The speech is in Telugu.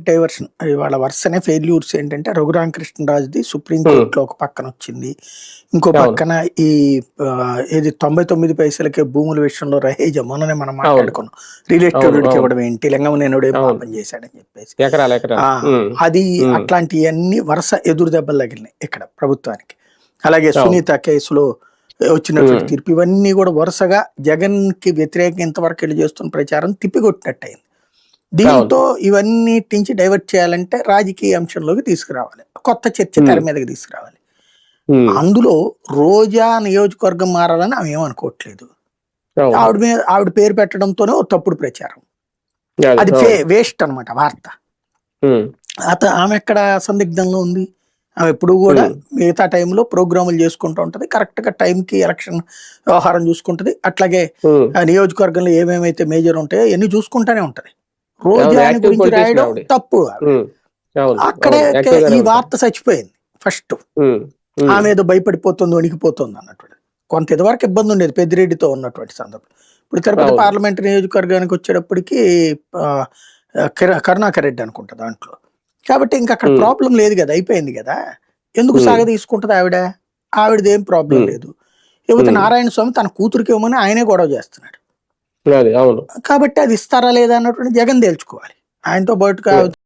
డైవర్షన్ ఇవాళ వరుసనే ఫెయిల్యూర్స్ ఏంటంటే రఘురామకృష్ణరాజుది సుప్రీంకోర్టులో ఒక పక్కన వచ్చింది. ఇంకో అవును. పక్కన ఈ ఏది 99 పైసలకే భూముల విషయంలో రహేజ మొన్ననే మనం అవును. మాట్లాడుకున్నాం. రియల్ అవును. ఎస్టేట్‌కి అవును. ఇవ్వడం ఏంటి, లింగమనేనుడేం అవును. పాపం చేశాడని చెప్పేసి. ఎకరాలు. ఆ! హ్మ్. అది హ్మ్. అట్లాంటియన్నీ వరుస ఎదురు దెబ్బలు తగిలినాయి ఇక్కడ ప్రభుత్వానికి. అలాగే అవును. సునీత కేసులో వచ్చినటువంటి హ్మ్. తీర్పు ఇవన్నీ కూడా వరుసగా జగన్‌కి వ్యతిరేకంగా ఇంతవరకు ఈళ్ళు చేస్తున్న ప్రచారం తిప్పికొట్టినట్టయింది. అవును. దీంతో ఇవన్నిటించి డైవర్ట్ చేయాలంటే రాజకీయ అంశంలోకి తీసుకురావాలి. కొత్త చర్చ తెర హ్మ్. మీదకి తీసుకురావాలి. హ్మ్. అందులో రోజా నియోజకవర్గం మారాలని ఆమేమనుకోవట్లేదు. అవును. ఆవిడ పేరు పెట్టడంతోనే ఓ తప్పుడు ప్రచారం. అది. అది అవును. వేస్ట్ అన్నమాట వార్త. హ్మ్. ఆమెక్కడ సందిగ్ధంలో ఉంది? ఆమె ఎప్పుడూ గూడా హ్మ్. మిగతా టైంలో ప్రోగ్రాములు చేసుకుంటూ ఉంటది. కరెక్ట్‌గా టైంకి ఎలక్షన్ వ్యవహారం చూసుకుంటది. అట్లాగే హ్మ్. నియోజకవర్గంలో ఏమేమైతే మేజర్ ఉంటాయో అయన్నీ చూసుకుంటానే ఉంటది. అవును. రోజాని యాక్టివ్ గురించి పొలిటీషియన్ రాయడం ఆవిడ. తప్పు ఆవిడ. హ్మ్. అవును. అక్కడే అవును. ఈ యాక్టివ్‌గానే ఉంటారు. వార్త చచ్చిపోయింది ఫస్టు. హ్మ్. హ్మ్. ఆమేదో భయపడిపోతుంది, వణికిపోతుంది అన్నటువంటిది. కొంత ఇదివరకు ఇబ్బందుండేది పెద్దిరెడ్డితో ఉన్నటువంటి సందర్భం. ఇప్పుడు తిరుపతి అవును. పార్లమెంటరీ నియోజకవర్గానికి వచ్చేటప్పటికి ఆహ్, కరుణాకర్ రెడ్డి అనుకుంటా దాంట్లో. కాబట్టి ఇంకక్కడ హ్మ్. ప్రాబ్లమ్ లేదు గదా! అయిపోయింది గదా! ఎందుకు హ్మ్. సాగదీసుకుంటది ఆవిడ? ఆవిడదేం ప్రాబ్లమ్ హ్మ్. లేదు. ఇకపోతే హ్మ్. నారాయణ స్వామి తన కూతురికి ఇవ్వమని ఆయనే గొడవ చేస్తున్నాడు. అది. అవును. కాబట్టి అది ఇస్తారా లేదా అన్నటువంటిది జగన్ తేల్చుకోవాలి. ఆయనతో పాటుగా హ్మ్.